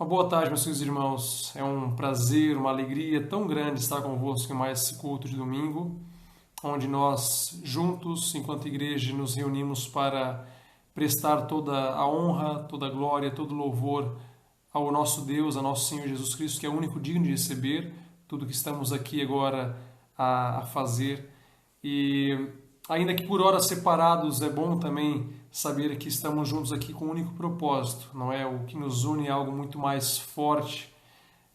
Uma boa tarde, meus queridos irmãos. É um prazer, uma alegria tão grande estar convosco em mais esse culto de domingo, onde nós, juntos, enquanto igreja, nos reunimos para prestar toda a honra, toda a glória, todo o louvor ao nosso Deus, ao nosso Senhor Jesus Cristo, que é o único digno de receber tudo que estamos aqui agora a fazer. E ainda que por horas separados, é bom também saber que estamos juntos aqui com um único propósito, não é? O que nos une é algo muito mais forte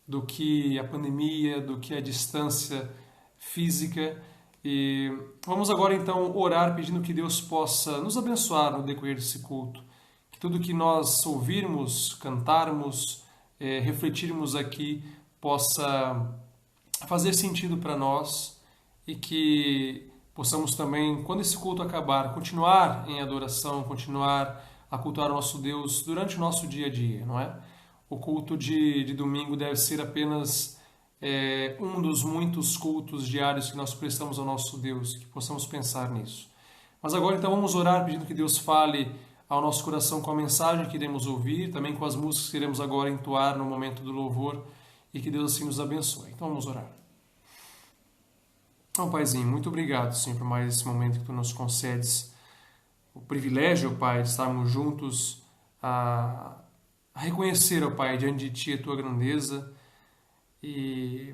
do que a pandemia, do que a distância física. E vamos agora então orar pedindo que Deus possa nos abençoar no decorrer desse culto. Que tudo que nós ouvirmos, cantarmos, refletirmos aqui possa fazer sentido para nós e que possamos também, quando esse culto acabar, continuar em adoração, continuar a cultuar o nosso Deus durante o nosso dia a dia, não é? O culto de domingo deve ser apenas um dos muitos cultos diários que nós prestamos ao nosso Deus, que possamos pensar nisso. Mas agora então vamos orar pedindo que Deus fale ao nosso coração com a mensagem que iremos ouvir, também com as músicas que iremos agora entoar no momento do louvor e que Deus assim nos abençoe. Então vamos orar. Então, Paizinho, muito obrigado, Senhor, por mais esse momento que Tu nos concedes. O privilégio, Pai, de estarmos juntos a reconhecer, ó Pai, diante de Ti a Tua grandeza e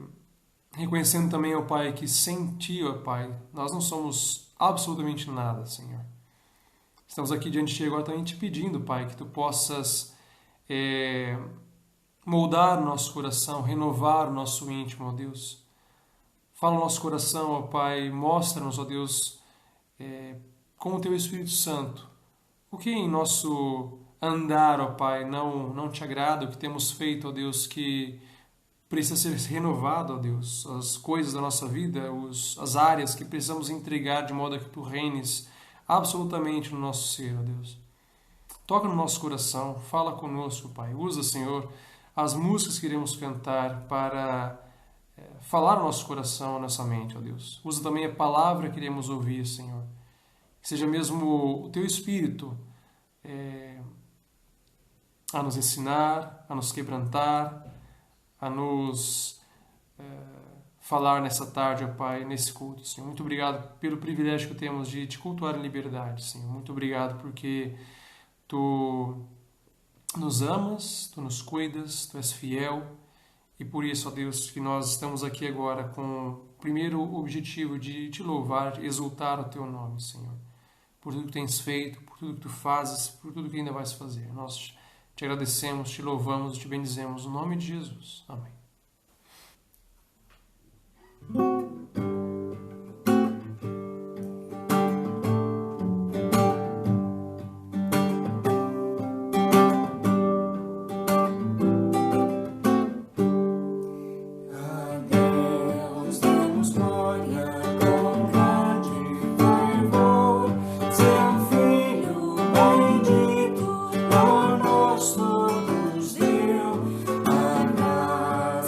reconhecendo também, ó Pai, que sem Ti, ó Pai, nós não somos absolutamente nada, Senhor. Estamos aqui diante de Ti agora também te pedindo, Pai, que Tu possas moldar o nosso coração, renovar o nosso íntimo, ó Deus. Fala o nosso coração, ó Pai, mostra-nos, ó Deus, com o Teu Espírito Santo, o que em nosso andar, ó Pai, não Te agrada, o que temos feito, ó Deus, que precisa ser renovado, ó Deus, as coisas da nossa vida, as áreas que precisamos entregar de modo a que Tu reines absolutamente no nosso ser, ó Deus. Toca no nosso coração, fala conosco, Pai. Usa, Senhor, as músicas que iremos cantar para falar no nosso coração, na nossa mente, ó Deus. Usa também a palavra que iremos ouvir, Senhor. Que seja mesmo o Teu Espírito a nos ensinar, a nos quebrantar, a nos falar nessa tarde, ó Pai, nesse culto, Senhor. Muito obrigado pelo privilégio que temos de Te cultuar em liberdade, Senhor. Muito obrigado porque Tu nos amas, Tu nos cuidas, Tu és fiel. E por isso, ó Deus, que nós estamos aqui agora com o primeiro objetivo de Te louvar, de exultar o Teu nome, Senhor. Por tudo que Tens feito, por tudo que Tu fazes, por tudo que ainda vais fazer. Nós Te agradecemos, Te louvamos, Te bendizemos no nome de Jesus. Amém. Todos deu a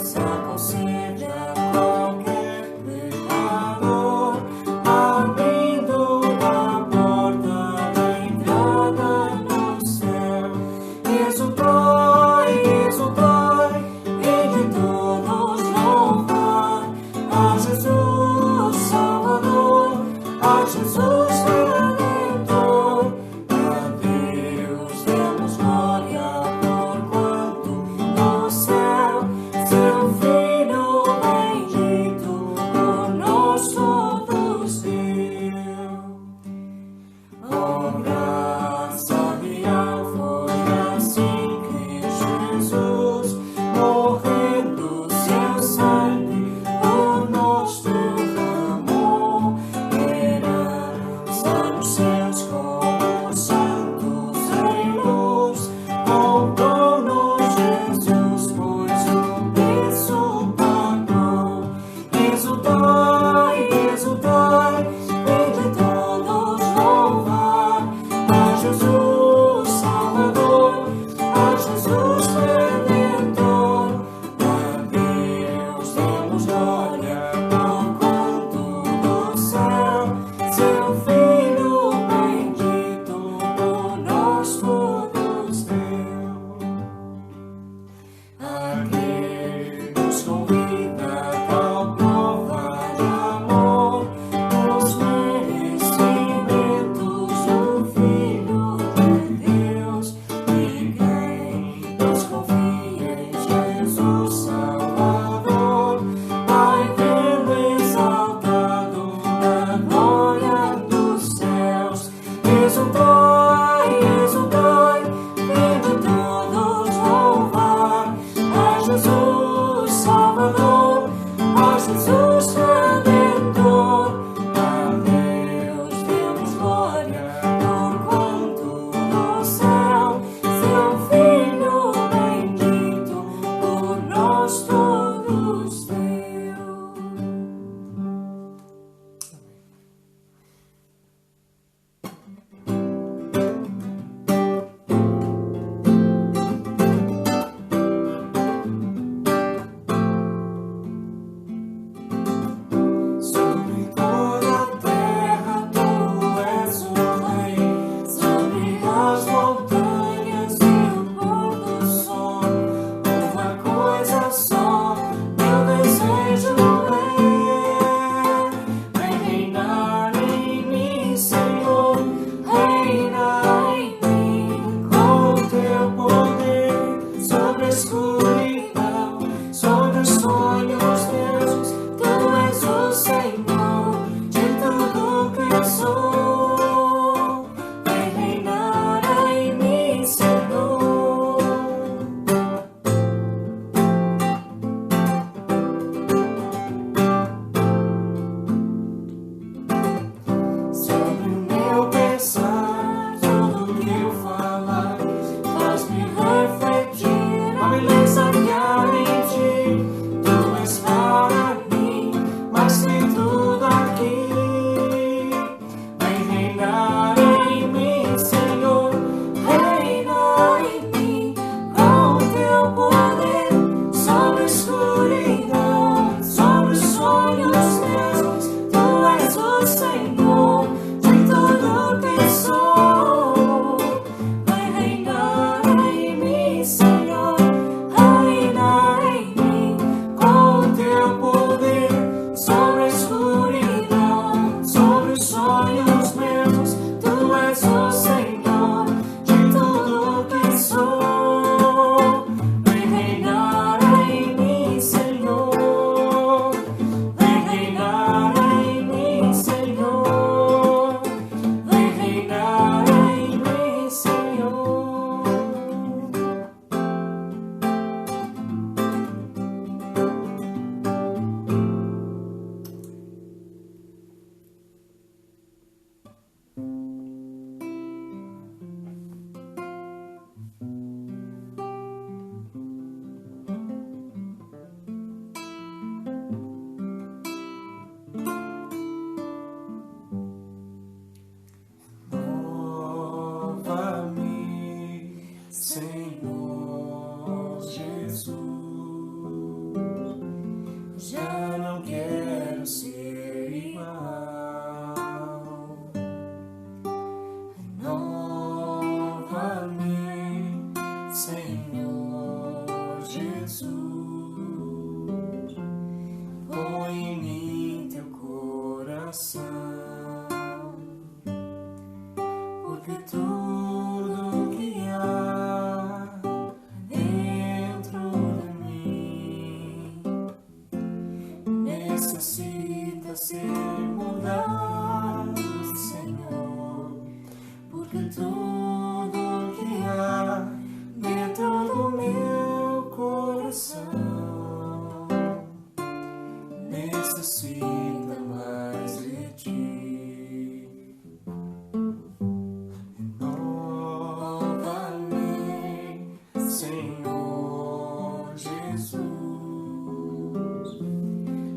Senhor Jesus,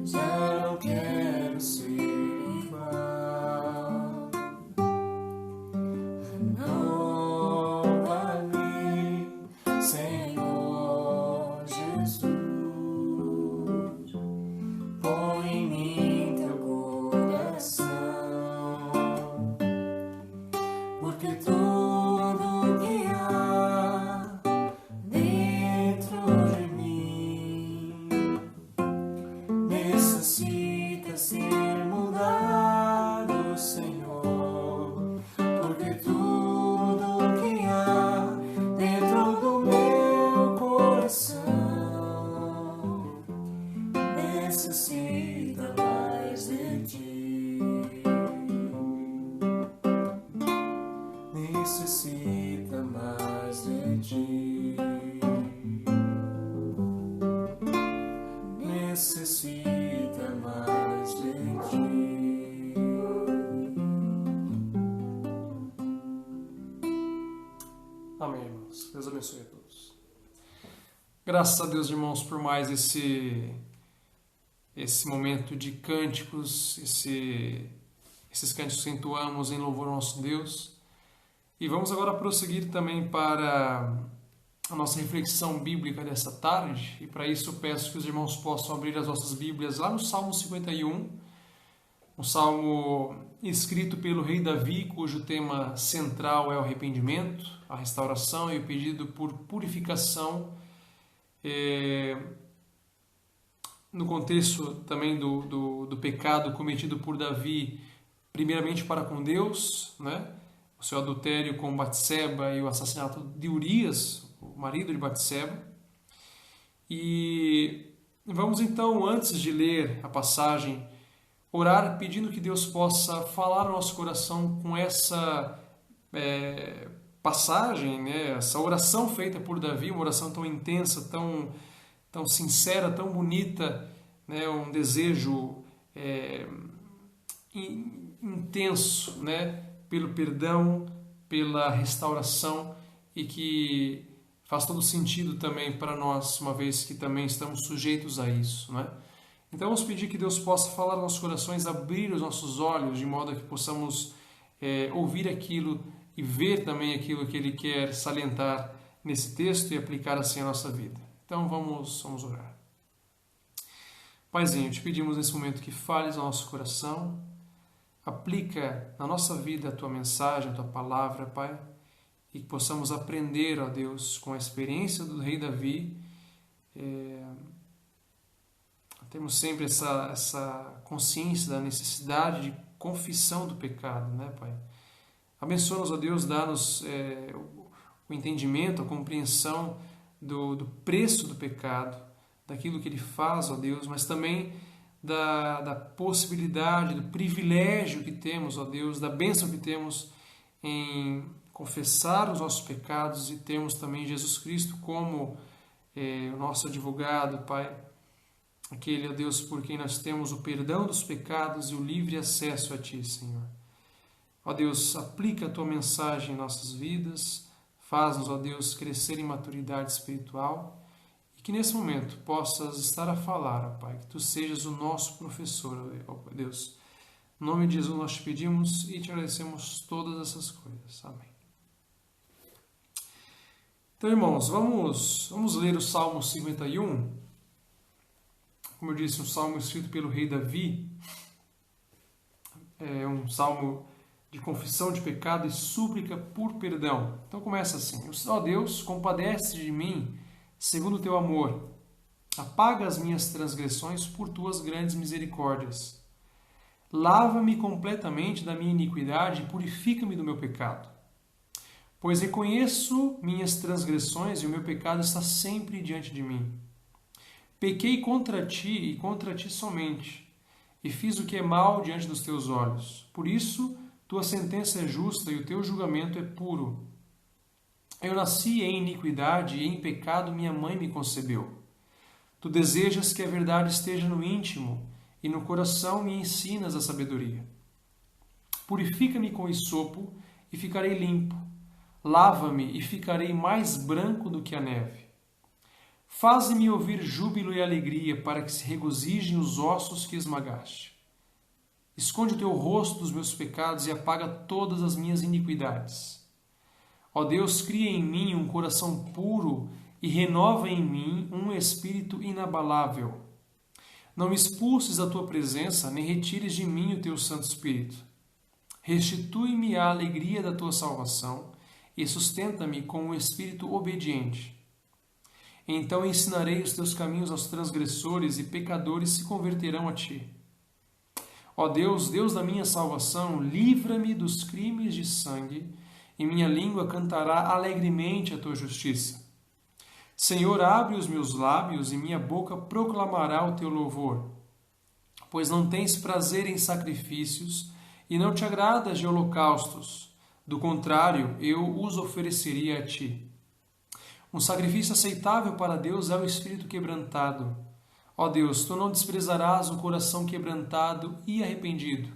já não quero ser igual. Renova-me, Senhor Jesus, põe em mim teu coração, porque tudo que há dentro de mim necessita ser mudado, Senhor, porque tudo que há dentro do meu coração necessita mais de ti, necessita mais de ti, necessita mais de ti. Amém, irmãos. Deus abençoe a todos. Graças a Deus, irmãos, por mais esse momento de cânticos, esses cânticos que entoamos em louvor ao nosso Deus. E vamos agora prosseguir também para a nossa reflexão bíblica dessa tarde. E para isso eu peço que os irmãos possam abrir as nossas Bíblias lá no Salmo 51, um salmo escrito pelo rei Davi, cujo tema central é o arrependimento, a restauração e o pedido por purificação, no contexto também do pecado cometido por Davi, primeiramente para com Deus, né? O seu adultério com Batseba e o assassinato de Urias, o marido de Batseba. E vamos então, antes de ler a passagem, orar pedindo que Deus possa falar ao nosso coração com essa passagem, né? Essa oração feita por Davi, uma oração tão intensa, tão sincera, tão bonita, né? Um desejo intenso, né? Pelo perdão, pela restauração, e que faz todo sentido também para nós, uma vez que também estamos sujeitos a isso, né? Então vamos pedir que Deus possa falar aos nossos corações, abrir os nossos olhos, de modo que possamos ouvir aquilo e ver também aquilo que Ele quer salientar nesse texto e aplicar assim a nossa vida. Então vamos orar. Paizinho, te pedimos nesse momento que fales ao nosso coração, aplica na nossa vida a Tua mensagem, a Tua palavra, Pai, e que possamos aprender, ó Deus, com a experiência do rei Davi. Temos sempre essa consciência da necessidade de confissão do pecado, né, Pai? Abençoa-nos, ó Deus, dá-nos o entendimento, a compreensão do preço do pecado, daquilo que ele faz, ó Deus, mas também da possibilidade, do privilégio que temos, ó Deus, da bênção que temos em confessar os nossos pecados e termos também Jesus Cristo como o nosso advogado, Pai. Aquele, ó Deus, por quem nós temos o perdão dos pecados e o livre acesso a Ti, Senhor. Ó Deus, aplica a Tua mensagem em nossas vidas, faz-nos, ó Deus, crescer em maturidade espiritual e que nesse momento possas estar a falar, ó Pai, que Tu sejas o nosso professor, ó Deus. Em nome de Jesus nós te pedimos e te agradecemos todas essas coisas. Amém. Então, irmãos, vamos ler o Salmo 51. Como eu disse, um salmo escrito pelo rei Davi. É um salmo de confissão de pecado e súplica por perdão. Então começa assim: ó Deus, compadece de mim segundo o teu amor. Apaga as minhas transgressões por tuas grandes misericórdias. Lava-me completamente da minha iniquidade e purifica-me do meu pecado. Pois reconheço minhas transgressões e o meu pecado está sempre diante de mim. Pequei contra ti e contra ti somente, e fiz o que é mal diante dos teus olhos. Por isso, tua sentença é justa e o teu julgamento é puro. Eu nasci em iniquidade e em pecado minha mãe me concebeu. Tu desejas que a verdade esteja no íntimo, e no coração me ensinas a sabedoria. Purifica-me com hisopo e ficarei limpo. Lava-me e ficarei mais branco do que a neve. Faze-me ouvir júbilo e alegria, para que se regozijem os ossos que esmagaste. Esconde o teu rosto dos meus pecados e apaga todas as minhas iniquidades. Ó Deus, cria em mim um coração puro e renova em mim um espírito inabalável. Não me expulses da tua presença, nem retires de mim o teu Santo Espírito. Restitui-me a alegria da tua salvação e sustenta-me com um espírito obediente. Então ensinarei os teus caminhos aos transgressores e pecadores se converterão a ti. Ó Deus, Deus da minha salvação, livra-me dos crimes de sangue e minha língua cantará alegremente a tua justiça. Senhor, abre os meus lábios e minha boca proclamará o teu louvor. Pois não tens prazer em sacrifícios e não te agradas de holocaustos. Do contrário, eu os ofereceria a ti. Um sacrifício aceitável para Deus é o espírito quebrantado. Ó Deus, tu não desprezarás um coração quebrantado e arrependido.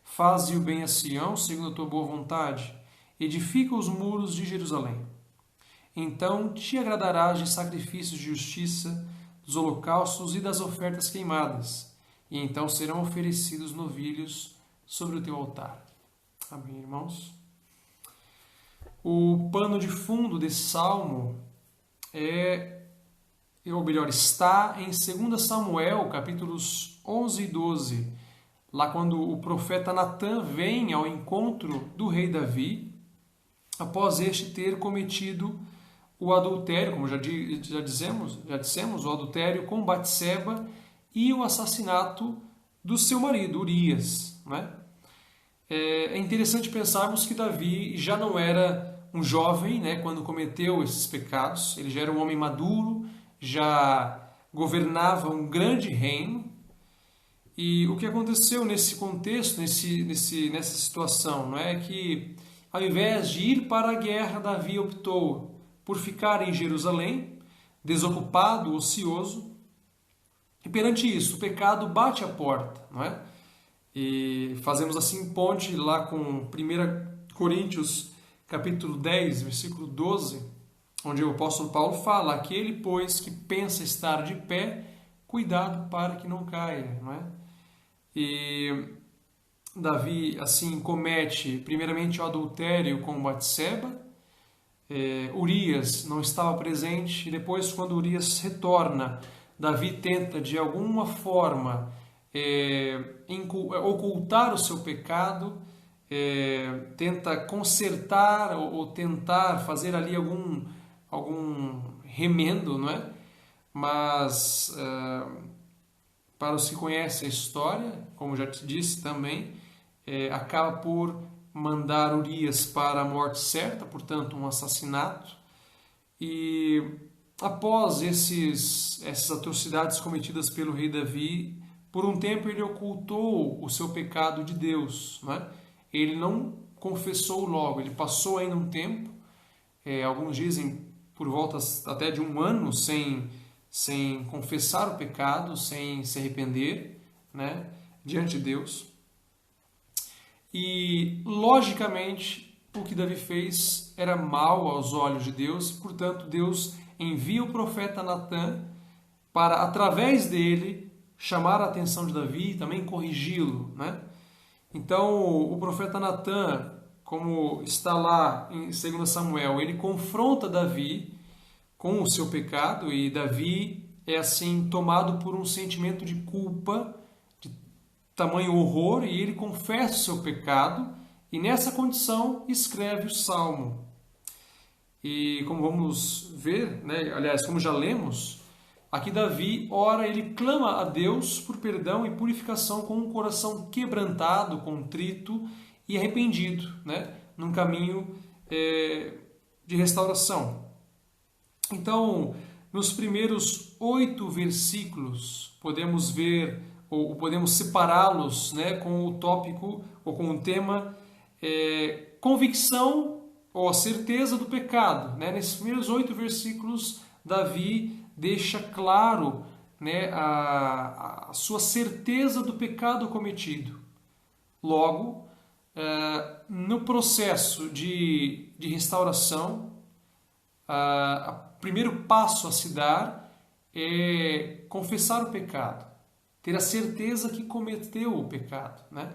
Faze o bem a Sião, segundo a tua boa vontade. Edifica os muros de Jerusalém. Então te agradarás de sacrifícios de justiça, dos holocaustos e das ofertas queimadas, e então serão oferecidos novilhos sobre o teu altar. Amém, irmãos? O pano de fundo desse salmo está em 2 Samuel, capítulos 11 e 12, lá quando o profeta Natã vem ao encontro do rei Davi, após este ter cometido o adultério, como já dissemos, o adultério com Batseba e o assassinato do seu marido, Urias, né? É interessante pensarmos que Davi já não era um jovem, né, quando cometeu esses pecados. Ele já era um homem maduro, já governava um grande reino. E o que aconteceu nesse contexto, nessa situação, não é que ao invés de ir para a guerra, Davi optou por ficar em Jerusalém, desocupado, ocioso. E perante isso, o pecado bate à porta, não é? E fazemos assim ponte lá com 1 Coríntios, capítulo 10, versículo 12, onde o apóstolo Paulo fala: aquele, pois, que pensa estar de pé, cuidado para que não caia, não é? E Davi, assim, comete primeiramente o adultério com Batseba. Urias não estava presente, e depois, quando Urias retorna, Davi tenta de alguma forma ocultar o seu pecado, tenta consertar ou tentar fazer ali algum remendo, não é? Mas para os que conhecem a história, como já te disse também, acaba por mandar Urias para a morte certa, portanto um assassinato. E após essas atrocidades cometidas pelo rei Davi, por um tempo ele ocultou o seu pecado de Deus, não é? Ele não confessou logo, ele passou ainda um tempo, alguns dizem por volta até de um ano, sem confessar o pecado, sem se arrepender, né, diante de Deus. E, logicamente, o que Davi fez era mal aos olhos de Deus, portanto, Deus envia o profeta Natã para, através dele, chamar a atenção de Davi e também corrigi-lo, né? Então, o profeta Natã, como está lá em 2 Samuel, ele confronta Davi com o seu pecado, e Davi é assim tomado por um sentimento de culpa, de tamanho horror, e ele confessa o seu pecado, e nessa condição escreve o Salmo. E como vamos ver, né, aliás, como já lemos, aqui Davi ora, ele clama a Deus por perdão e purificação com um coração quebrantado, contrito e arrependido, né, num caminho de restauração. Então, nos primeiros 8 versículos, podemos ver, ou podemos separá-los, né, com o tópico, ou com o tema convicção ou a certeza do pecado, né? Nesses primeiros 8 versículos, Davi deixa claro, né, a sua certeza do pecado cometido. Logo, no processo de restauração, o primeiro passo a se dar é confessar o pecado, ter a certeza que cometeu o pecado, né?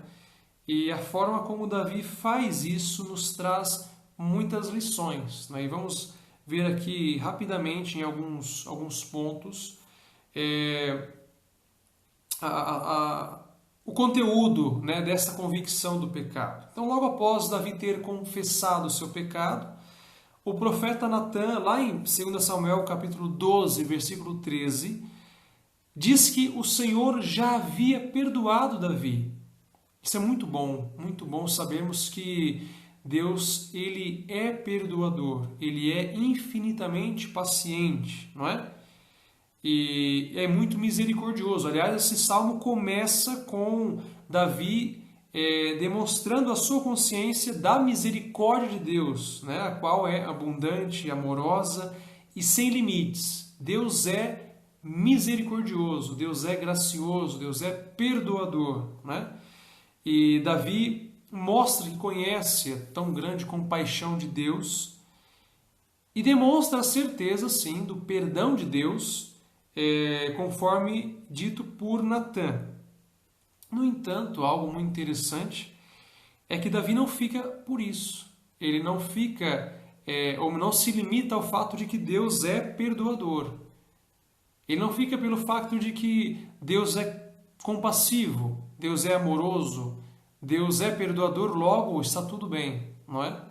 E a forma como Davi faz isso nos traz muitas lições, né? E vamos ver aqui rapidamente em alguns pontos o conteúdo, né, dessa convicção do pecado. Então, logo após Davi ter confessado o seu pecado, o profeta Natan, lá em 2 Samuel capítulo 12, versículo 13, diz que o Senhor já havia perdoado Davi. Isso é muito bom sabermos que Deus, ele é perdoador, ele é infinitamente paciente, não é? E é muito misericordioso. Aliás, esse salmo começa com Davi demonstrando a sua consciência da misericórdia de Deus, né? A qual é abundante, amorosa e sem limites. Deus é misericordioso, Deus é gracioso, Deus é perdoador, né? E Davi mostra que conhece a tão grande compaixão de Deus e demonstra a certeza, sim, do perdão de Deus, conforme dito por Natan. No entanto, algo muito interessante é que Davi não fica por isso. Ele não fica, ou não se limita ao fato de que Deus é perdoador. Ele não fica pelo fato de que Deus é compassivo, Deus é amoroso, Deus é perdoador, logo está tudo bem, não é?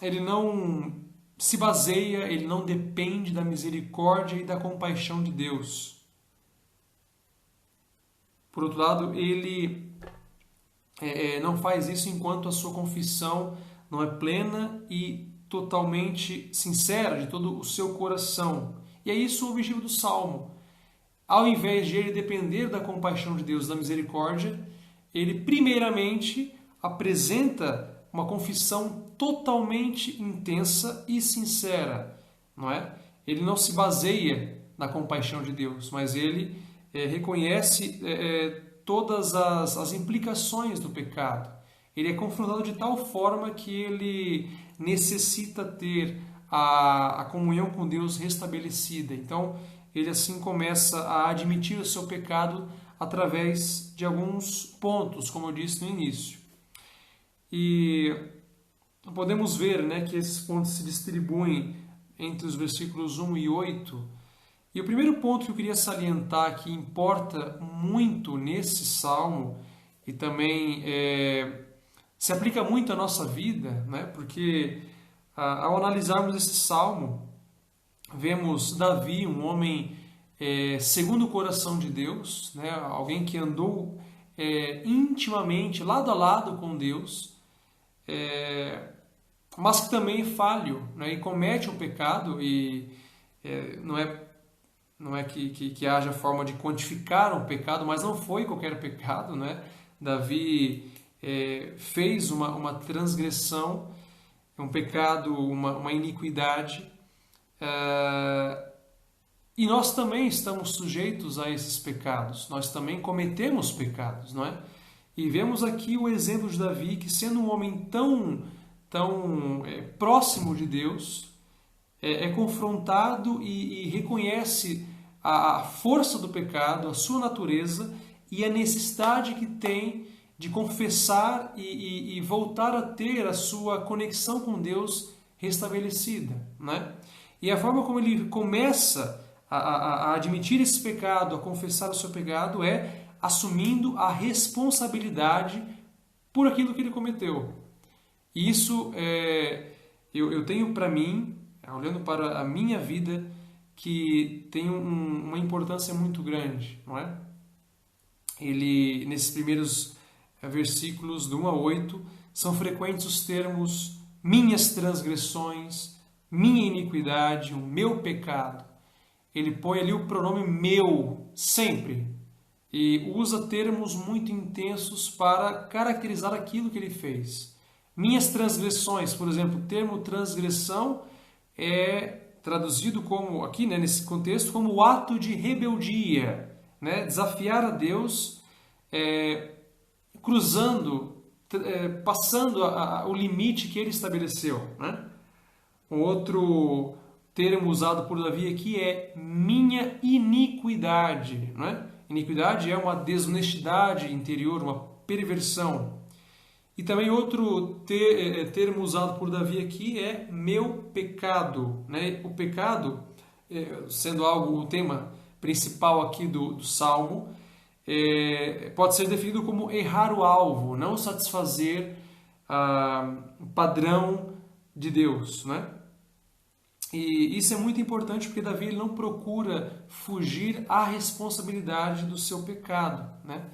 Ele não se baseia, ele não depende da misericórdia e da compaixão de Deus. Por outro lado, ele não faz isso enquanto a sua confissão não é plena e totalmente sincera de todo o seu coração. E é isso o objetivo do Salmo. Ao invés de ele depender da compaixão de Deus, da misericórdia, ele primeiramente apresenta uma confissão totalmente intensa e sincera, não é? Ele não se baseia na compaixão de Deus, mas ele reconhece todas as implicações do pecado. Ele é confrontado de tal forma que ele necessita ter a comunhão com Deus restabelecida. Então, ele assim começa a admitir o seu pecado através de alguns pontos, como eu disse no início. E podemos ver, né, que esses pontos se distribuem entre os versículos 1 e 8. E o primeiro ponto que eu queria salientar, que importa muito nesse salmo e também se aplica muito à nossa vida, né, porque ao analisarmos esse salmo, vemos Davi, um homem segundo o coração de Deus, né, alguém que andou intimamente, lado a lado com Deus, mas que também é falho, né, e comete um pecado, e não é que haja forma de quantificar um pecado, mas não foi qualquer pecado, né? Davi fez uma transgressão, um pecado, uma iniquidade, e nós também estamos sujeitos a esses pecados, nós também cometemos pecados, não é? E vemos aqui o exemplo de Davi, que sendo um homem tão próximo de Deus, é confrontado e reconhece a força do pecado, a sua natureza e a necessidade que tem de confessar e voltar a ter a sua conexão com Deus restabelecida, né? E a forma como ele começa a admitir esse pecado, a confessar o seu pecado, é assumindo a responsabilidade por aquilo que ele cometeu. E isso eu tenho para mim, olhando para a minha vida, que tem uma importância muito grande, não é? Ele, nesses primeiros versículos do 1 a 8, são frequentes os termos minhas transgressões, minha iniquidade, o meu pecado. Ele põe ali o pronome meu, sempre, e usa termos muito intensos para caracterizar aquilo que ele fez. Minhas transgressões, por exemplo, o termo transgressão é traduzido como, aqui, né, nesse contexto, como o ato de rebeldia, né? Desafiar a Deus, cruzando, passando o limite que ele estabeleceu, né? Um outro termo usado por Davi aqui é minha iniquidade, não é? Iniquidade é uma desonestidade interior, uma perversão. E também outro termo usado por Davi aqui é meu pecado, né? O pecado, sendo algo o tema principal aqui do Salmo, pode ser definido como errar o alvo, não satisfazer o padrão de Deus, né? E isso é muito importante porque Davi ele não procura fugir à responsabilidade do seu pecado, né?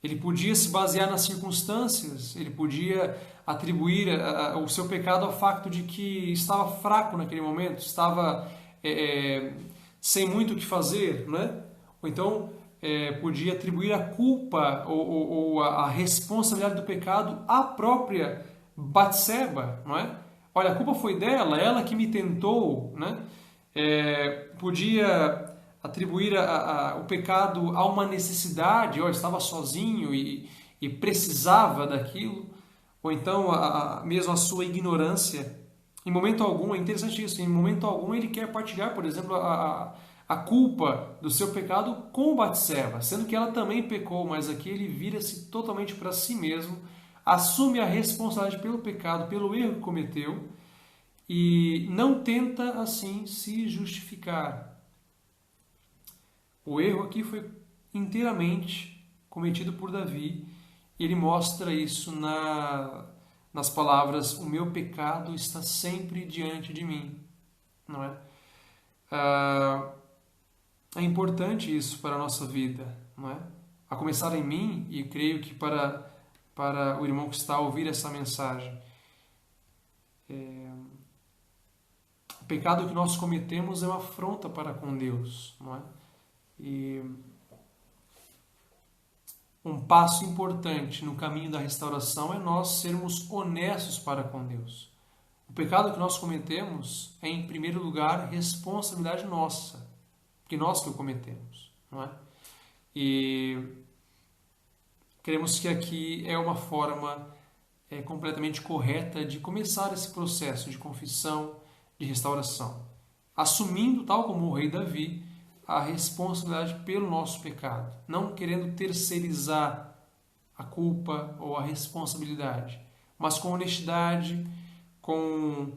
Ele podia se basear nas circunstâncias, ele podia atribuir o seu pecado ao facto de que estava fraco naquele momento, estava sem muito o que fazer, né? Ou então podia atribuir a culpa ou a responsabilidade do pecado à própria Batseba, não é? Olha, a culpa foi dela, ela que me tentou, né? Podia atribuir o pecado a uma necessidade, eu estava sozinho e precisava daquilo, ou então mesmo a sua ignorância. Em momento algum, é interessante isso, em momento algum ele quer partilhar, por exemplo, a culpa do seu pecado com Batseba, sendo que ela também pecou, mas aqui ele vira-se totalmente para si mesmo, assume a responsabilidade pelo pecado, pelo erro que cometeu, e não tenta assim se justificar. O erro aqui foi inteiramente cometido por Davi, e ele mostra isso nas palavras: o meu pecado está sempre diante de mim, não é? É importante isso para a nossa vida, não é? A começar em mim, e creio que para o irmão que está a ouvir essa mensagem. O pecado que nós cometemos é uma afronta para com Deus, não é? E um passo importante no caminho da restauração é nós sermos honestos para com Deus. O pecado que nós cometemos é, em primeiro lugar, responsabilidade nossa, porque nós que o cometemos, não é? E queremos que aqui é uma forma completamente correta de começar esse processo de confissão, de restauração, assumindo, tal como o rei Davi, a responsabilidade pelo nosso pecado, não querendo terceirizar a culpa ou a responsabilidade, mas com honestidade, com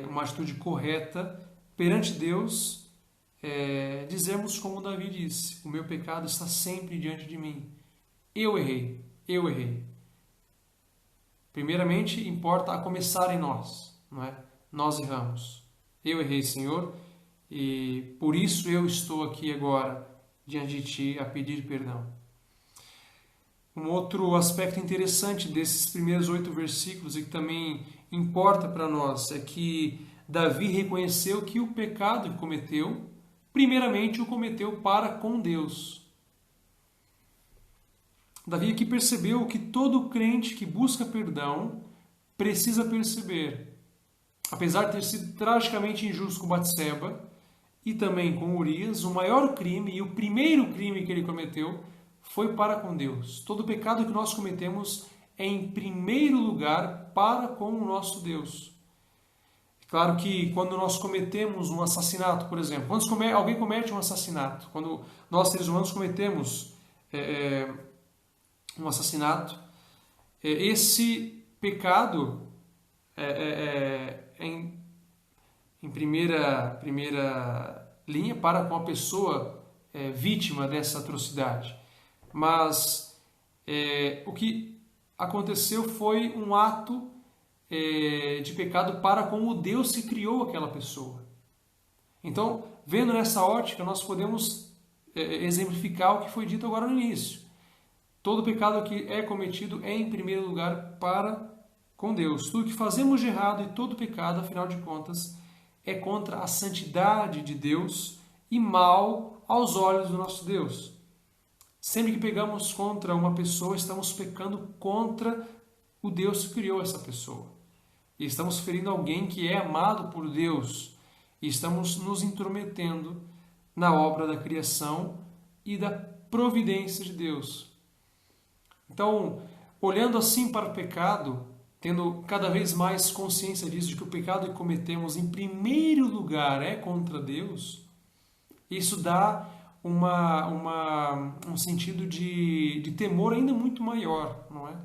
uma atitude correta perante Deus, dizemos como Davi disse: o meu pecado está sempre diante de mim, eu errei, eu errei. Primeiramente, importa a começar em nós, não é? Nós erramos. Eu errei, Senhor, e por isso eu estou aqui agora diante de Ti a pedir perdão. Um outro aspecto interessante desses primeiros 8 versículos e que também importa para nós é que Davi reconheceu que o pecado que cometeu, primeiramente o cometeu para com Deus. Davi aqui percebeu que todo crente que busca perdão precisa perceber, apesar de ter sido tragicamente injusto com Batseba e também com Urias, o maior crime e o primeiro crime que ele cometeu foi para com Deus. Todo pecado que nós cometemos é, em primeiro lugar, para com o nosso Deus. Claro que quando nós cometemos um assassinato, por exemplo, quando alguém comete um assassinato, quando nós seres humanos cometemos um assassinato, esse pecado em primeira linha para com a pessoa vítima dessa atrocidade. Mas o que aconteceu foi um ato de pecado para com o Deus que criou aquela pessoa. Então, vendo nessa ótica, nós podemos exemplificar o que foi dito agora no início. Todo pecado que é cometido é, em primeiro lugar, para com Deus. Tudo que fazemos de errado e todo pecado, afinal de contas, é contra a santidade de Deus e mal aos olhos do nosso Deus. Sempre que pegamos contra uma pessoa, estamos pecando contra o Deus que criou essa pessoa. E estamos ferindo alguém que é amado por Deus. E estamos nos intrometendo na obra da criação e da providência de Deus. Então, olhando assim para o pecado, tendo cada vez mais consciência disso, de que o pecado que cometemos em primeiro lugar é contra Deus, isso dá um sentido de temor ainda muito maior, não é?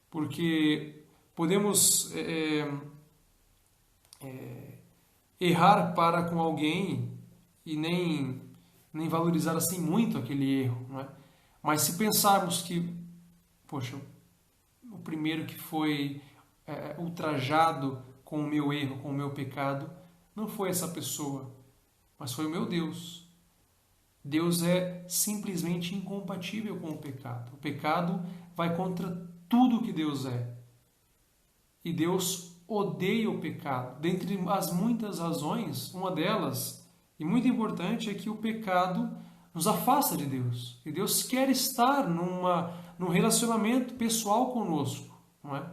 Porque podemos errar para com alguém e nem valorizar assim muito aquele erro, não é? Mas se pensarmos que, poxa, o primeiro que foi ultrajado com o meu erro, com o meu pecado, não foi essa pessoa, mas foi o meu Deus. Deus é simplesmente incompatível com o pecado. O pecado vai contra tudo que Deus é. E Deus odeia o pecado. Dentre as muitas razões, uma delas, e muito importante, é que o pecado nos afasta de Deus. E Deus quer estar num relacionamento pessoal conosco, não é?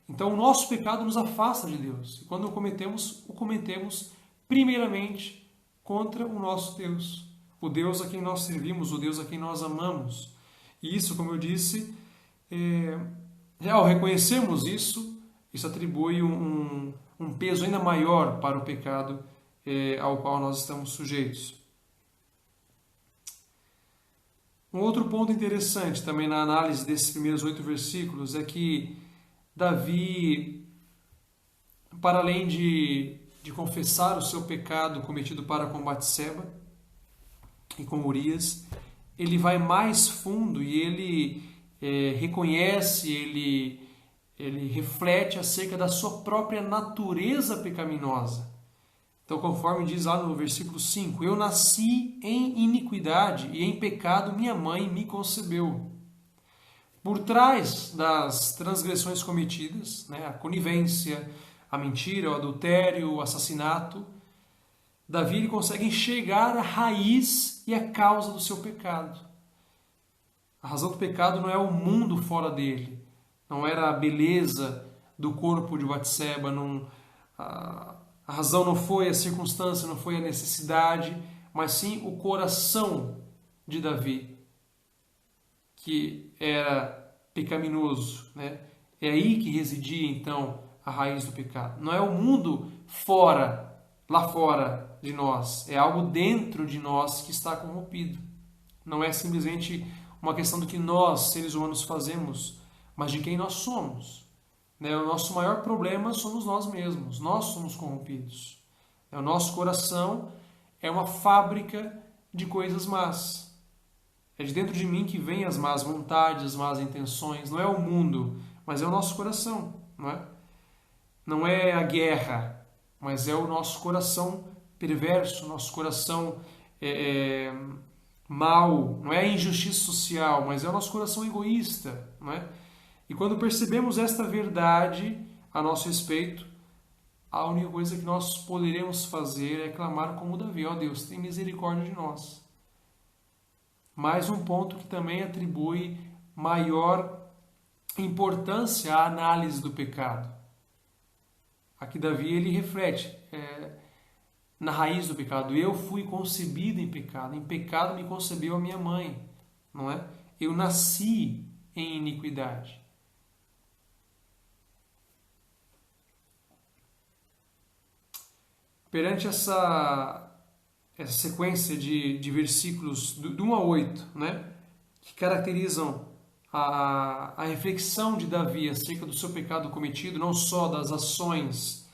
Então o nosso pecado nos afasta de Deus. E quando o cometemos primeiramente contra o nosso Deus. O Deus a quem nós servimos, o Deus a quem nós amamos. E isso, como eu disse, ao reconhecermos isso atribui um peso ainda maior para o pecado ao qual nós estamos sujeitos. Um outro ponto interessante também na análise desses primeiros 8 versículos é que Davi, para além de confessar o seu pecado cometido para com Batseba e com Urias, ele vai mais fundo e ele reconhece, ele reflete acerca da sua própria natureza pecaminosa. Então, conforme diz lá no versículo 5, eu nasci em iniquidade e em pecado minha mãe me concebeu. Por trás das transgressões cometidas, né, a conivência, a mentira, o adultério, o assassinato, Davi ele consegue enxergar a raiz e a causa do seu pecado. A razão do pecado não é o mundo fora dele, não era a beleza do corpo de Batseba, a razão não foi a circunstância, não foi a necessidade, mas sim o coração de Davi, que era pecaminoso, né? É aí que residia, então, a raiz do pecado. Não é o mundo fora, lá fora de nós. É algo dentro de nós que está corrompido. Não é simplesmente uma questão do que nós, seres humanos, fazemos, mas de quem nós somos. O nosso maior problema somos nós mesmos. Nós somos corrompidos. O nosso coração é uma fábrica de coisas más. É de dentro de mim que vêm as más vontades, as más intenções. Não é o mundo, mas é o nosso coração. Não é? Não é a guerra, mas é o nosso coração perverso, nosso coração mau. Não é a injustiça social, mas é o nosso coração egoísta. Não é? E quando percebemos esta verdade a nosso respeito, a única coisa que nós poderemos fazer é clamar como Davi: ó Deus, tem misericórdia de nós. Mais um ponto que também atribui maior importância à análise do pecado. Aqui Davi ele reflete na raiz do pecado. Eu fui concebido em pecado me concebeu a minha mãe, não é? Eu nasci em iniquidade. Perante essa sequência de versículos do 1 a 8, né, que caracterizam a reflexão de Davi acerca do seu pecado cometido, não só das ações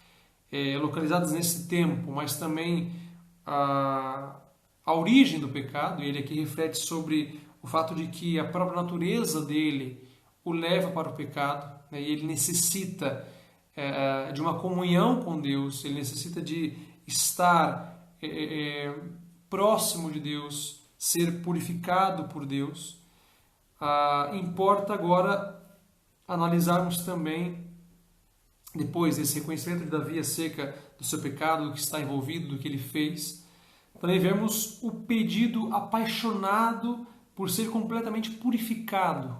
localizadas nesse tempo, mas também a origem do pecado. Ele aqui reflete sobre o fato de que a própria natureza dele o leva para o pecado, né, e ele necessita de uma comunhão com Deus, ele necessita de estar próximo de Deus, ser purificado por Deus. Importa agora analisarmos também, depois desse reconhecimento de Davi acerca do seu pecado, do que está envolvido, do que ele fez, também vemos o pedido apaixonado por ser completamente purificado.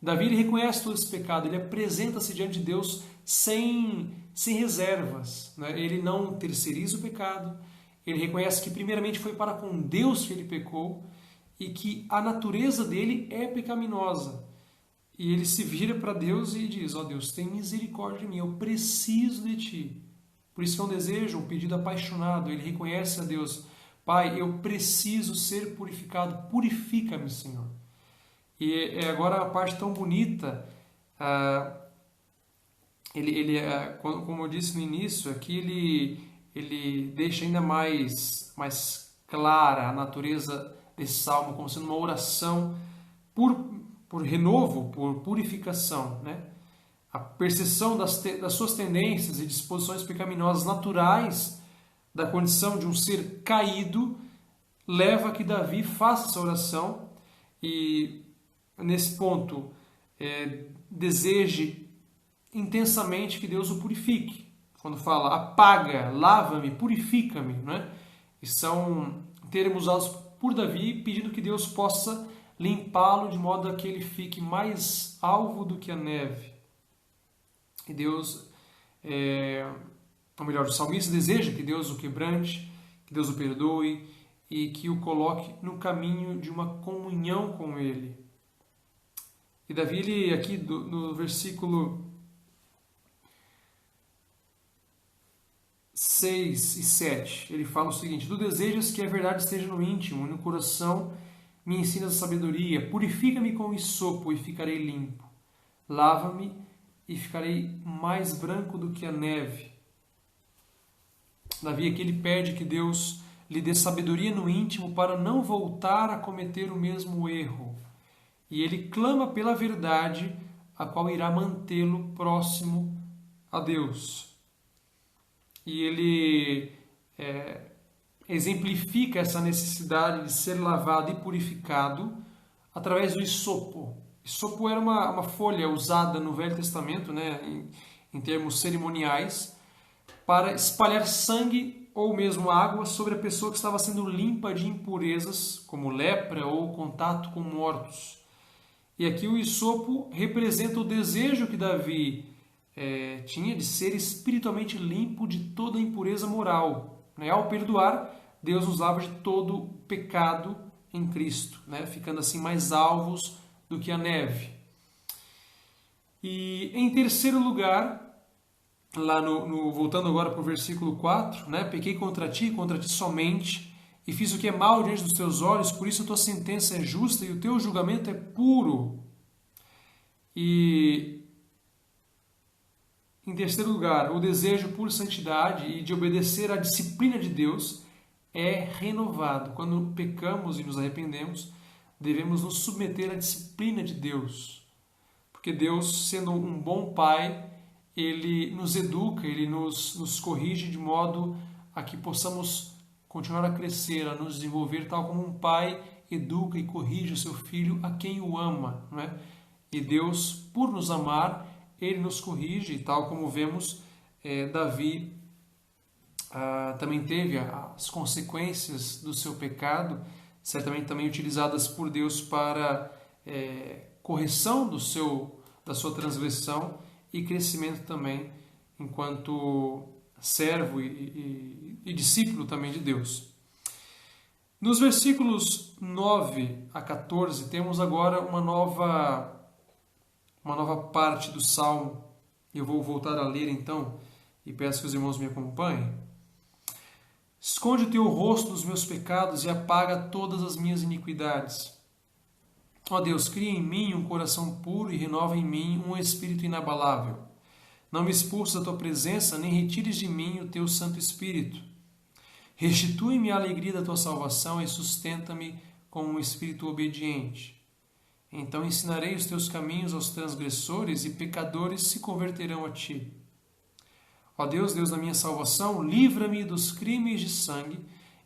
Davi ele reconhece todo esse pecado, ele apresenta-se diante de Deus sem reservas, né? Ele não terceiriza o pecado, ele reconhece que primeiramente foi para com Deus que ele pecou e que a natureza dele é pecaminosa. E ele se vira para Deus e diz: ó Deus, tem misericórdia de mim, eu preciso de ti. Por isso que é um desejo, um pedido apaixonado. Ele reconhece a Deus: Pai, eu preciso ser purificado, purifica-me, Senhor. E agora a parte tão bonita, como eu disse no início, aqui ele deixa ainda mais clara a natureza desse salmo, como sendo uma oração por renovo, por purificação, né? A percepção das suas tendências e disposições pecaminosas naturais da condição de um ser caído leva a que Davi faça essa oração e, nesse ponto, deseje intensamente que Deus o purifique. Quando fala apaga, lava-me, purifica-me, né? E são termos usados por Davi pedindo que Deus possa limpá-lo de modo a que ele fique mais alvo do que a neve. E Deus, ou melhor, o salmista deseja que Deus o quebrante, que Deus o perdoe e que o coloque no caminho de uma comunhão com Ele. E Davi, ele, aqui no versículo 6 e 7, ele fala o seguinte: Tu desejas que a verdade esteja no íntimo e no coração me ensinas a sabedoria. Purifica-me com hisopo e ficarei limpo. Lava-me e ficarei mais branco do que a neve. Davi aqui ele pede que Deus lhe dê sabedoria no íntimo para não voltar a cometer o mesmo erro. E ele clama pela verdade, a qual irá mantê-lo próximo a Deus. E ele exemplifica essa necessidade de ser lavado e purificado através do hisopo. Hisopo era uma folha usada no Velho Testamento, né, em termos cerimoniais, para espalhar sangue ou mesmo água sobre a pessoa que estava sendo limpa de impurezas, como lepra ou contato com mortos. E aqui o hisopo representa o desejo que Davi tinha de ser espiritualmente limpo de toda impureza moral. Né? Ao perdoar, Deus nos lava de todo pecado em Cristo, né? Ficando assim mais alvos do que a neve. E em terceiro lugar, lá voltando agora para o versículo 4, né? Pequei contra ti somente, e fiz o que é mal diante dos teus olhos, por isso a tua sentença é justa e o teu julgamento é puro. E em terceiro lugar, o desejo por santidade e de obedecer à disciplina de Deus é renovado. Quando pecamos e nos arrependemos, devemos nos submeter à disciplina de Deus. Porque Deus, sendo um bom Pai, Ele nos educa, Ele nos corrige de modo a que possamos continuar a crescer, a nos desenvolver, tal como um pai educa e corrige o seu filho a quem o ama. Não é? E Deus, por nos amar, Ele nos corrige, tal como vemos, Davi também teve as consequências do seu pecado, certamente também utilizadas por Deus para correção da sua transgressão e crescimento também enquanto servo e discípulo também de Deus. Nos versículos 9 a 14 temos agora uma nova parte do Salmo. Eu vou voltar a ler então e peço que os irmãos me acompanhem. Esconde o teu rosto dos meus pecados e apaga todas as minhas iniquidades. Ó Deus, cria em mim um coração puro e renova em mim um espírito inabalável. Não me expulses da tua presença, nem retires de mim o teu Santo Espírito. Restitui-me a alegria da tua salvação e sustenta-me com um espírito obediente. Então ensinarei os teus caminhos aos transgressores e pecadores se converterão a ti. Ó Deus, Deus da minha salvação, livra-me dos crimes de sangue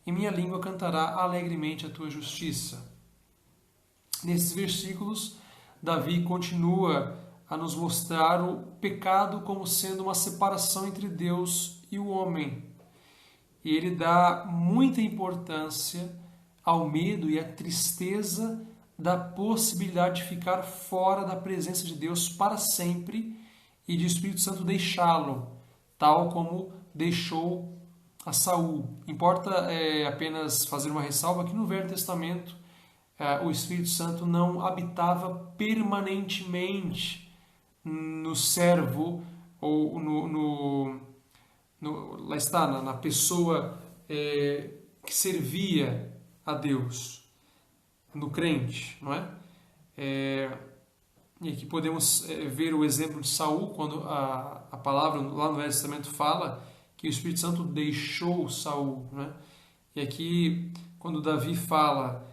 e minha língua cantará alegremente a tua justiça. Nesses versículos, Davi continua a nos mostrar o pecado como sendo uma separação entre Deus e o homem. E ele dá muita importância ao medo e à tristeza da possibilidade de ficar fora da presença de Deus para sempre e de o Espírito Santo deixá-lo, tal como deixou a Saul. Importa apenas fazer uma ressalva que no Velho Testamento o Espírito Santo não habitava permanentemente no servo ou lá está, na pessoa que servia a Deus, no crente, não é? E aqui podemos ver o exemplo de Saul, quando a palavra lá no Velho Testamento fala que o Espírito Santo deixou Saul, né? E aqui, quando Davi fala,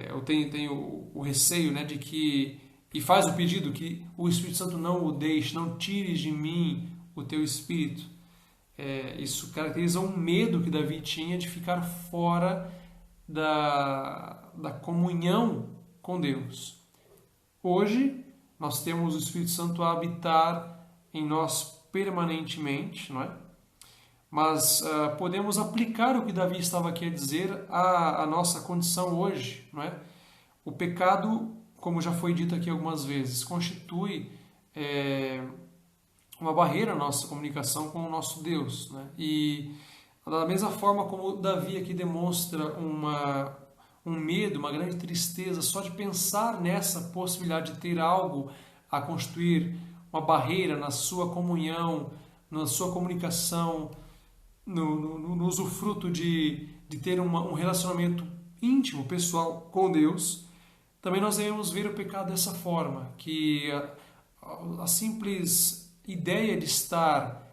eu tenho o receio, né, de que, e faz o pedido que o Espírito Santo não o deixe, não tires de mim o teu Espírito. Isso caracteriza um medo que Davi tinha de ficar fora da comunhão com Deus. Hoje, nós temos o Espírito Santo a habitar em nós permanentemente, não é? Mas podemos aplicar o que Davi estava aqui a dizer à nossa condição hoje, não é? O pecado, como já foi dito aqui algumas vezes, constitui uma barreira à nossa comunicação com o nosso Deus, né? E da mesma forma como Davi aqui demonstra um medo, uma grande tristeza só de pensar nessa possibilidade de ter algo a constituir uma barreira na sua comunhão, na sua comunicação, no usufruto de ter um relacionamento íntimo, pessoal com Deus. Também nós devemos ver o pecado dessa forma, que a simples ideia de estar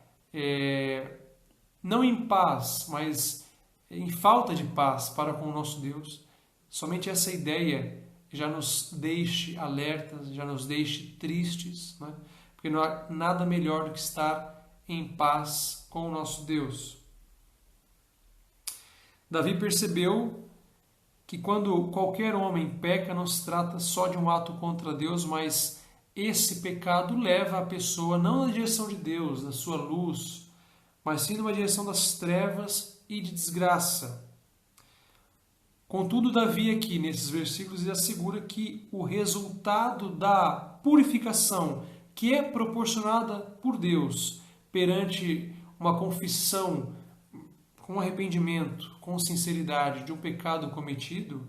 não em paz, mas em falta de paz para com o nosso Deus, somente essa ideia já nos deixe alertas, já nos deixe tristes, né? Porque não há nada melhor do que estar em paz com o nosso Deus. Davi percebeu que quando qualquer homem peca, não se trata só de um ato contra Deus, mas esse pecado leva a pessoa não na direção de Deus, da sua luz, mas sim numa direção das trevas e de desgraça. Contudo, Davi aqui, nesses versículos, ele assegura que o resultado da purificação que é proporcionada por Deus perante uma confissão com arrependimento, com sinceridade de um pecado cometido,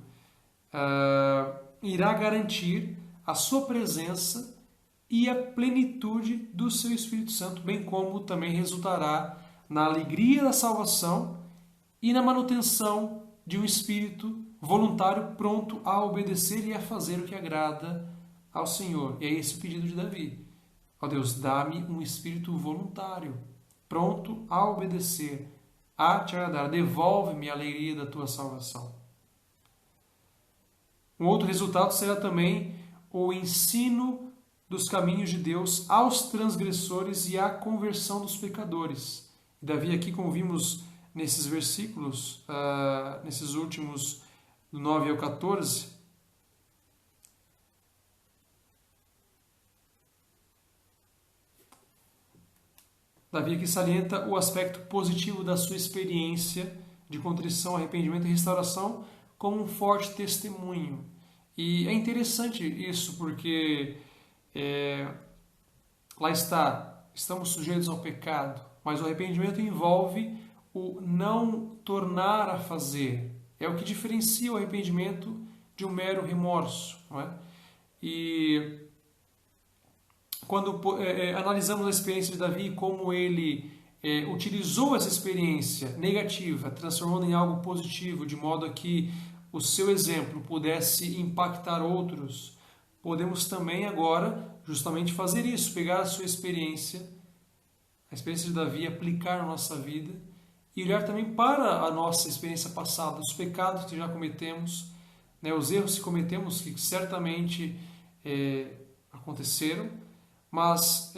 irá garantir a sua presença e a plenitude do seu Espírito Santo, bem como também resultará na alegria da salvação e na manutenção de um espírito voluntário pronto a obedecer e a fazer o que agrada ao Senhor. E é esse o pedido de Davi. Ó Deus, dá-me um espírito voluntário, pronto a obedecer, a te agradar. Devolve-me a alegria da tua salvação. Um outro resultado será também o ensino dos caminhos de Deus aos transgressores e a conversão dos pecadores. Davi aqui, como vimos nesses versículos, nesses últimos, do 9 ao 14, Davi aqui salienta o aspecto positivo da sua experiência de contrição, arrependimento e restauração como um forte testemunho. E é interessante isso porque lá está, estamos sujeitos ao pecado, mas o arrependimento envolve o não tornar a fazer. É o que diferencia o arrependimento de um mero remorso, não é? E quando analisamos a experiência de Davi, como ele utilizou essa experiência negativa, transformando em algo positivo, de modo a que o seu exemplo pudesse impactar outros, podemos também agora justamente fazer isso, pegar a sua experiência, a experiência de Davi, aplicar na nossa vida e olhar também para a nossa experiência passada, os pecados que já cometemos, né, os erros que cometemos, que certamente aconteceram, mas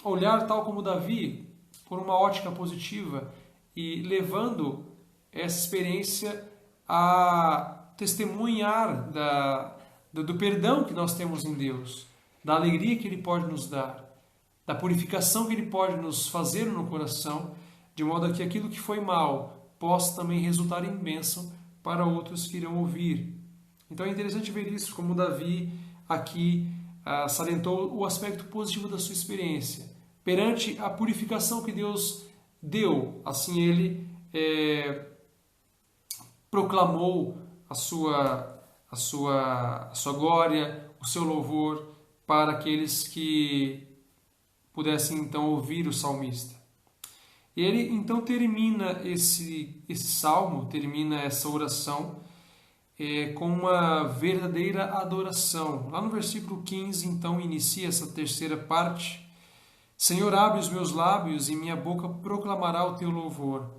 olhar tal como Davi, por uma ótica positiva e levando essa experiência a testemunhar do perdão que nós temos em Deus, da alegria que Ele pode nos dar, da purificação que Ele pode nos fazer no coração, de modo que aquilo que foi mal possa também resultar em bênção para outros que irão ouvir. Então é interessante ver isso, como Davi aqui salientou o aspecto positivo da sua experiência. Perante a purificação que Deus deu, assim Ele proclamou a sua glória, o seu louvor para aqueles que pudessem então ouvir o salmista. E ele então termina esse salmo, termina essa oração com uma verdadeira adoração. Lá no versículo 15, então, inicia essa terceira parte. Senhor, abre os meus lábios e minha boca proclamará o teu louvor.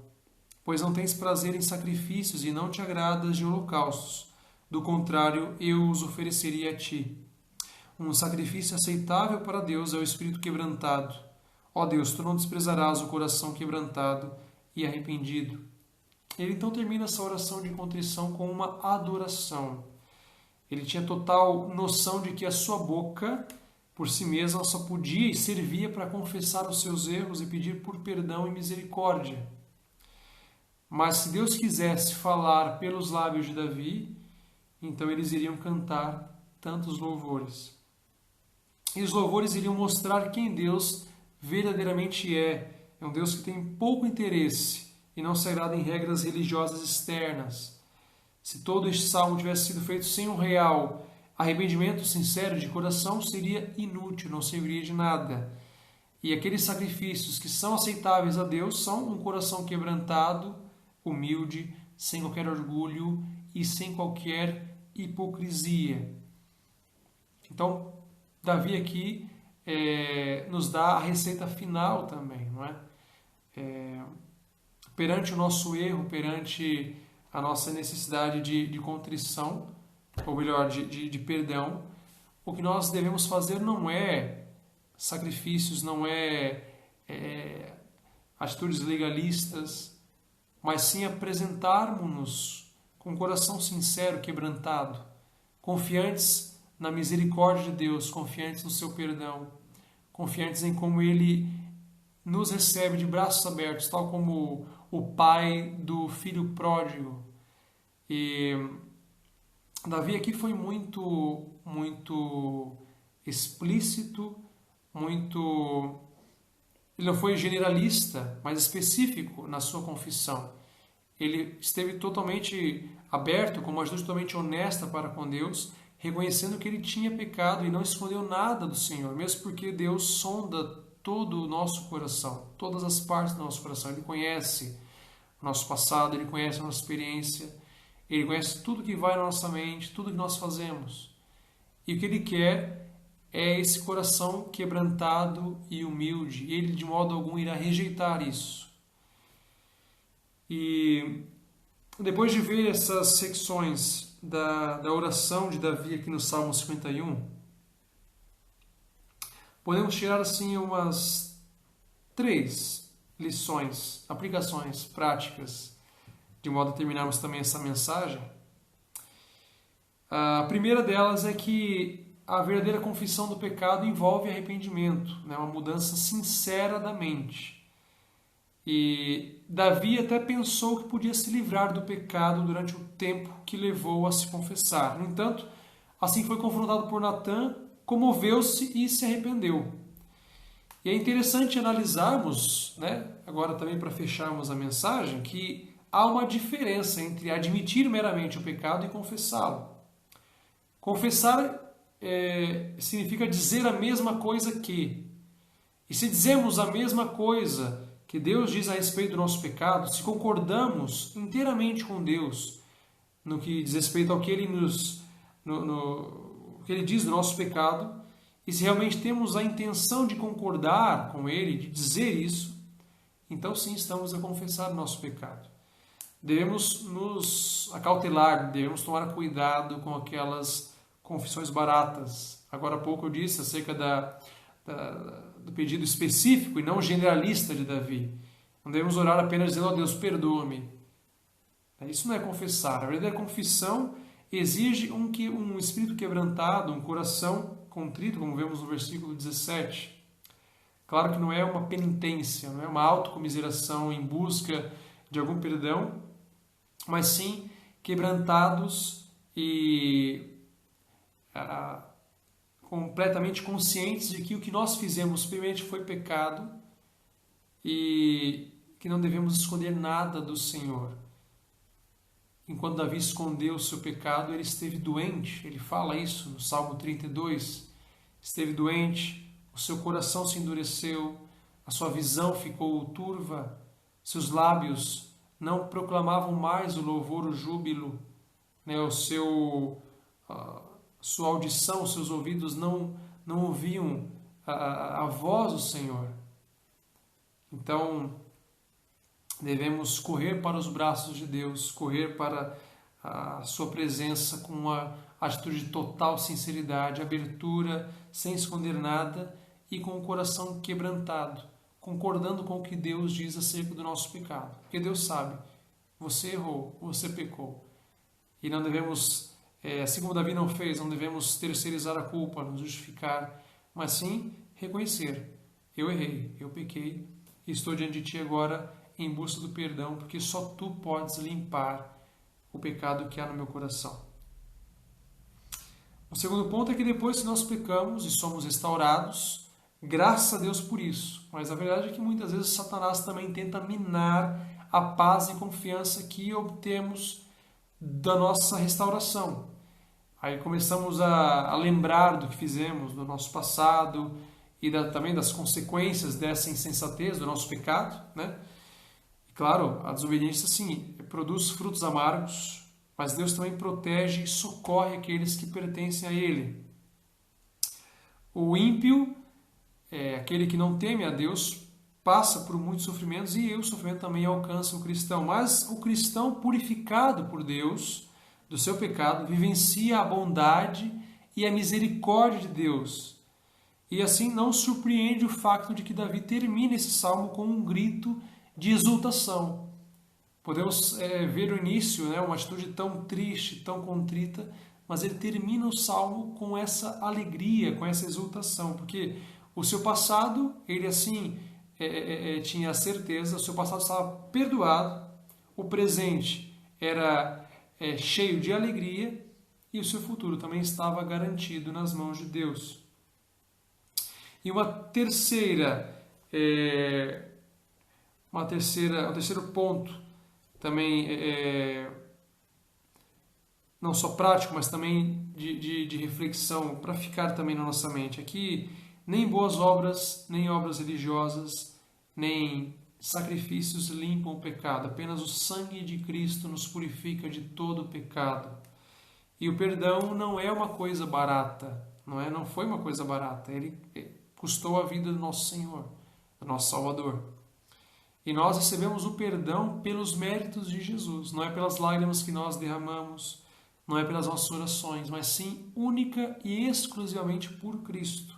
Pois não tens prazer em sacrifícios e não te agradas de holocaustos. Do contrário, eu os ofereceria a ti. Um sacrifício aceitável para Deus é o espírito quebrantado. Ó Deus, tu não desprezarás o coração quebrantado e arrependido. Ele então termina essa oração de contrição com uma adoração. Ele tinha total noção de que a sua boca, por si mesma, só podia e servia para confessar os seus erros e pedir por perdão e misericórdia. Mas se Deus quisesse falar pelos lábios de Davi, então eles iriam cantar tantos louvores. E os louvores iriam mostrar quem Deus verdadeiramente é. É um Deus que tem pouco interesse e não se agrada em regras religiosas externas. Se todo este salmo tivesse sido feito sem um real arrependimento sincero de coração, seria inútil, não serviria de nada. E aqueles sacrifícios que são aceitáveis a Deus são um coração quebrantado, humilde, sem qualquer orgulho e sem qualquer hipocrisia. Então, Davi aqui nos dá a receita final também, não é? Perante o nosso erro, perante a nossa necessidade de contrição, ou melhor, de perdão, o que nós devemos fazer não é sacrifícios, não é atitudes legalistas, mas sim apresentarmos-nos com um coração sincero, quebrantado, confiantes na misericórdia de Deus, confiantes no seu perdão, confiantes em como Ele nos recebe de braços abertos, tal como o pai do filho pródigo. E Davi aqui foi muito explícito, ele não foi generalista, mas específico na sua confissão. Ele esteve totalmente aberto, com uma atitude totalmente honesta para com Deus, reconhecendo que ele tinha pecado e não escondeu nada do Senhor, mesmo porque Deus sonda todo o nosso coração, todas as partes do nosso coração. Ele conhece o nosso passado, Ele conhece a nossa experiência, Ele conhece tudo que vai na nossa mente, tudo que nós fazemos. E o que Ele quer é esse coração quebrantado e humilde. Ele, de modo algum, irá rejeitar isso. E depois de ver essas secções da oração de Davi aqui no Salmo 51, podemos tirar assim umas 3 lições, aplicações práticas, de modo a terminarmos também essa mensagem. A primeira delas é que a verdadeira confissão do pecado envolve arrependimento, né? Uma mudança sincera da mente. E Davi até pensou que podia se livrar do pecado durante o tempo que levou a se confessar. No entanto, assim foi confrontado por Natã, comoveu-se e se arrependeu. E é interessante analisarmos, né, agora também para fecharmos a mensagem, que há uma diferença entre admitir meramente o pecado e confessá-lo. Confessar significa dizer a mesma coisa que. E se dizemos a mesma coisa que Deus diz a respeito do nosso pecado, se concordamos inteiramente com Deus no que diz respeito ao que Ele que Ele diz do nosso pecado, e se realmente temos a intenção de concordar com Ele, de dizer isso, então sim estamos a confessar o nosso pecado. Devemos nos acautelar, devemos tomar cuidado com aquelas confissões baratas. Agora há pouco eu disse acerca do pedido específico e não generalista de Davi. Não devemos orar apenas dizendo, ó Deus, perdoa-me. Isso não é confessar. A verdadeira confissão exige um espírito quebrantado, um coração contrito, como vemos no versículo 17. Claro que não é uma penitência, não é uma autocomiseração em busca de algum perdão, mas sim quebrantados e completamente conscientes de que o que nós fizemos primeiramente foi pecado e que não devemos esconder nada do Senhor. enquanto Davi escondeu o seu pecado, ele esteve doente. Ele fala isso no Salmo 32. Esteve doente, o seu coração se endureceu, a sua visão ficou turva, seus lábios não proclamavam mais o louvor, o júbilo, né? Sua audição, seus ouvidos não ouviam a voz do Senhor. Então, devemos correr para os braços de Deus, correr para a sua presença com uma atitude de total sinceridade, abertura, sem esconder nada e com o coração quebrantado, concordando com o que Deus diz acerca do nosso pecado. Porque Deus sabe, você errou, você pecou. E não devemos, assim como Davi não fez, não devemos terceirizar a culpa, nos justificar, mas sim reconhecer: eu errei, eu pequei, e estou diante de Ti agora em busca do perdão, porque só Tu podes limpar o pecado que há no meu coração. O segundo ponto é que depois que nós pecamos e somos restaurados, graças a Deus por isso. Mas a verdade é que muitas vezes Satanás também tenta minar a paz e confiança que obtemos da nossa restauração. Aí começamos a lembrar do que fizemos, do nosso passado e também das consequências dessa insensatez, do nosso pecado, né? E claro, a desobediência sim produz frutos amargos, mas Deus também protege e socorre aqueles que pertencem a Ele. O ímpio, aquele que não teme a Deus, passa por muitos sofrimentos e o sofrimento também alcança o cristão. Mas o cristão purificado por Deus do seu pecado vivencia a bondade e a misericórdia de Deus. E assim não surpreende o facto de que Davi termina esse salmo com um grito de exultação. Podemos ver no início, uma atitude tão triste, tão contrita, mas ele termina o salmo com essa alegria, com essa exultação, porque o seu passado, ele assim tinha certeza, o seu passado estava perdoado, o presente era cheio de alegria e o seu futuro também estava garantido nas mãos de Deus. E um terceiro ponto, também não só prático, mas também de reflexão, para ficar também na nossa mente. Aqui, nem boas obras, nem obras religiosas, nem sacrifícios limpam o pecado. Apenas o sangue de Cristo nos purifica de todo o pecado. E o perdão não é uma coisa barata, não foi uma coisa barata. Ele custou a vida do nosso Senhor, do nosso Salvador. E nós recebemos o perdão pelos méritos de Jesus. Não é pelas lágrimas que nós derramamos, não é pelas nossas orações, mas sim única e exclusivamente por Cristo.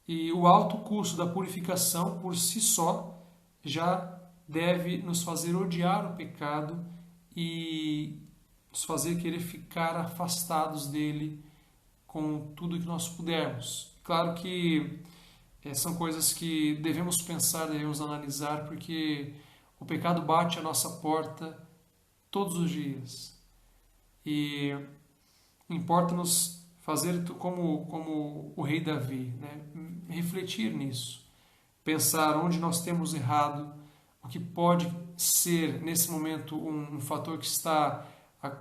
E o alto custo da purificação por si só já deve nos fazer odiar o pecado e nos fazer querer ficar afastados dele com tudo que nós pudermos. Claro que são coisas que devemos pensar, devemos analisar, porque o pecado bate à nossa porta todos os dias. E importa-nos fazer como o rei Davi, refletir nisso, pensar onde nós temos errado, o que pode ser, nesse momento, um fator que está a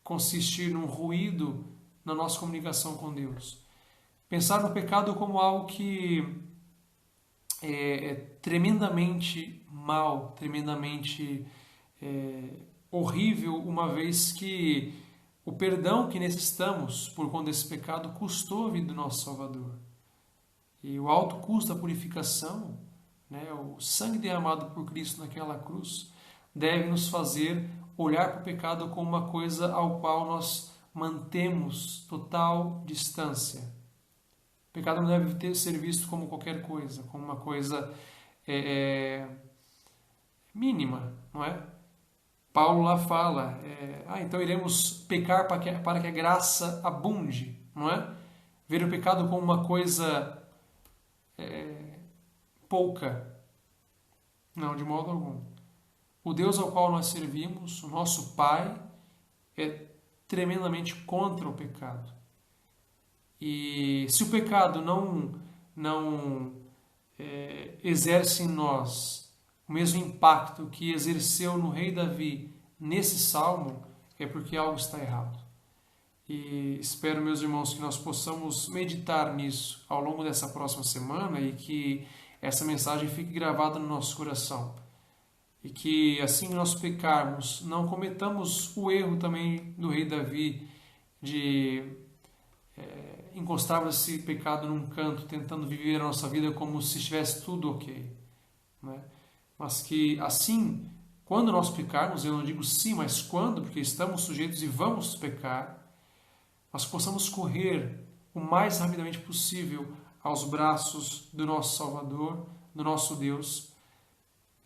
consistir num ruído na nossa comunicação com Deus. Pensar no pecado como algo que é tremendamente mal, tremendamente horrível, uma vez que o perdão que necessitamos por conta desse pecado custou a vida do nosso Salvador. E o alto custo da purificação, o sangue derramado por Cristo naquela cruz, deve nos fazer olhar para o pecado como uma coisa ao qual nós mantemos total distância. O pecado não deve ser visto como qualquer coisa, como uma coisa mínima, não é? Paulo lá fala, então iremos pecar para que a graça abunde, não é? Ver o pecado como uma coisa pouca. Não, de modo algum. O Deus ao qual nós servimos, o nosso Pai, é tremendamente contra o pecado. E se o pecado não exerce em nós o mesmo impacto que exerceu no rei Davi nesse salmo, é porque algo está errado. E espero, meus irmãos, que nós possamos meditar nisso ao longo dessa próxima semana e que essa mensagem fique gravada no nosso coração. E que, assim que nós pecarmos, não cometamos o erro também do rei Davi de encostarmos esse pecado num canto, tentando viver a nossa vida como se estivesse tudo ok. Né? Mas que, assim, quando nós pecarmos, eu não digo sim, mas quando, porque estamos sujeitos e vamos pecar, nós possamos correr o mais rapidamente possível aos braços do nosso Salvador, do nosso Deus,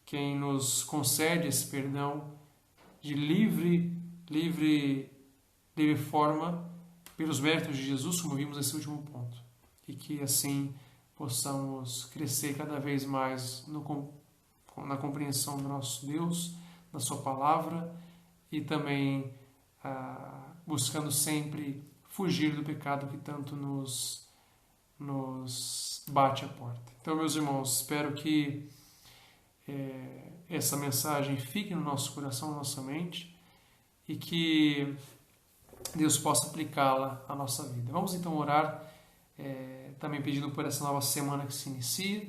quem nos concede esse perdão de livre forma pelos méritos de Jesus, como vimos nesse último ponto. E que assim possamos crescer cada vez mais na compreensão do nosso Deus, da sua palavra e também buscando sempre fugir do pecado que tanto nos bate à porta. Então, meus irmãos, espero que essa mensagem fique no nosso coração, na nossa mente e que Deus possa aplicá-la à nossa vida. Vamos então orar, também pedindo por essa nova semana que se inicia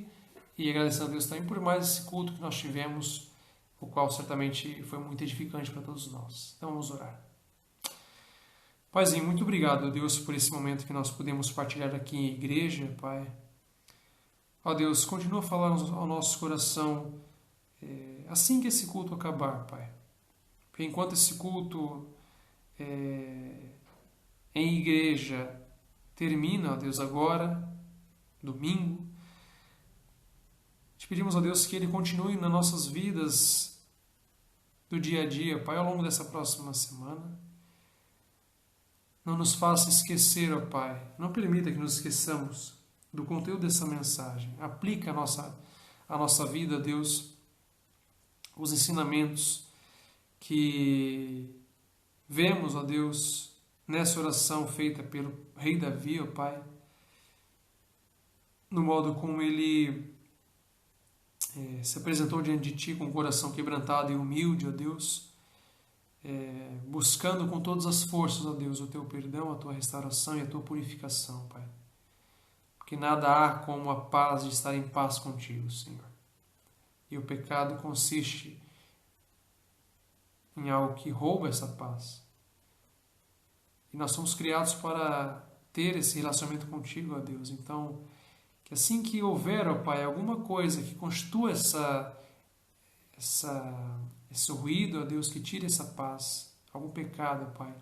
e agradecendo a Deus também por mais esse culto que nós tivemos, o qual certamente foi muito edificante para todos nós. Então vamos orar. Paizinho, muito obrigado, Deus, por esse momento que nós podemos partilhar aqui em igreja, Pai. Ó Deus, continua a falar ao nosso coração assim que esse culto acabar, Pai. Porque enquanto esse culto em igreja termina, ó Deus, agora, domingo, te pedimos, ó Deus, que ele continue nas nossas vidas do dia a dia, Pai, ao longo dessa próxima semana. Não nos faça esquecer, ó Pai, não permita que nos esqueçamos do conteúdo dessa mensagem. Aplica a nossa vida, Deus, os ensinamentos que vemos, ó Deus, nessa oração feita pelo rei Davi, ó Pai, no modo como ele se apresentou diante de Ti com o coração quebrantado e humilde, ó Deus, buscando com todas as forças, ó Deus, o Teu perdão, a Tua restauração e a Tua purificação, Pai. Porque nada há como a paz de estar em paz contigo, Senhor. E o pecado consiste em algo que rouba essa paz. E nós somos criados para ter esse relacionamento contigo, ó Deus. Então, que assim que houver, ó Pai, alguma coisa que constitua esse ruído, ó Deus, que tire essa paz, algum pecado, ó Pai,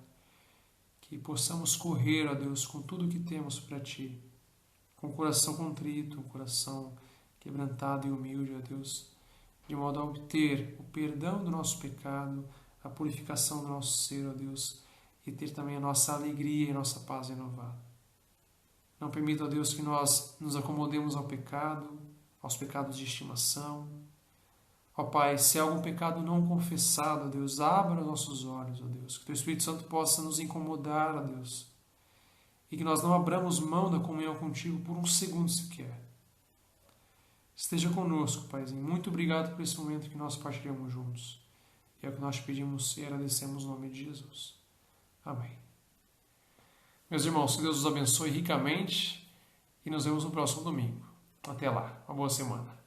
que possamos correr, ó Deus, com tudo que temos para Ti, com o coração contrito, um coração quebrantado e humilde, ó Deus, de modo a obter o perdão do nosso pecado, a purificação do nosso ser, ó Deus, e ter também a nossa alegria e a nossa paz renovada. Não permita, ó Deus, que nós nos acomodemos ao pecado, aos pecados de estimação. Ó Pai, se há algum pecado não confessado, ó Deus, abra os nossos olhos, ó Deus, que o Teu Espírito Santo possa nos incomodar, ó Deus, e que nós não abramos mão da comunhão contigo por um segundo sequer. Esteja conosco, Paizinho. Muito obrigado por esse momento que nós partilhamos juntos. É o que nós pedimos e agradecemos no nome de Jesus. Amém. Meus irmãos, que Deus os abençoe ricamente e nos vemos no próximo domingo. Até lá. Uma boa semana.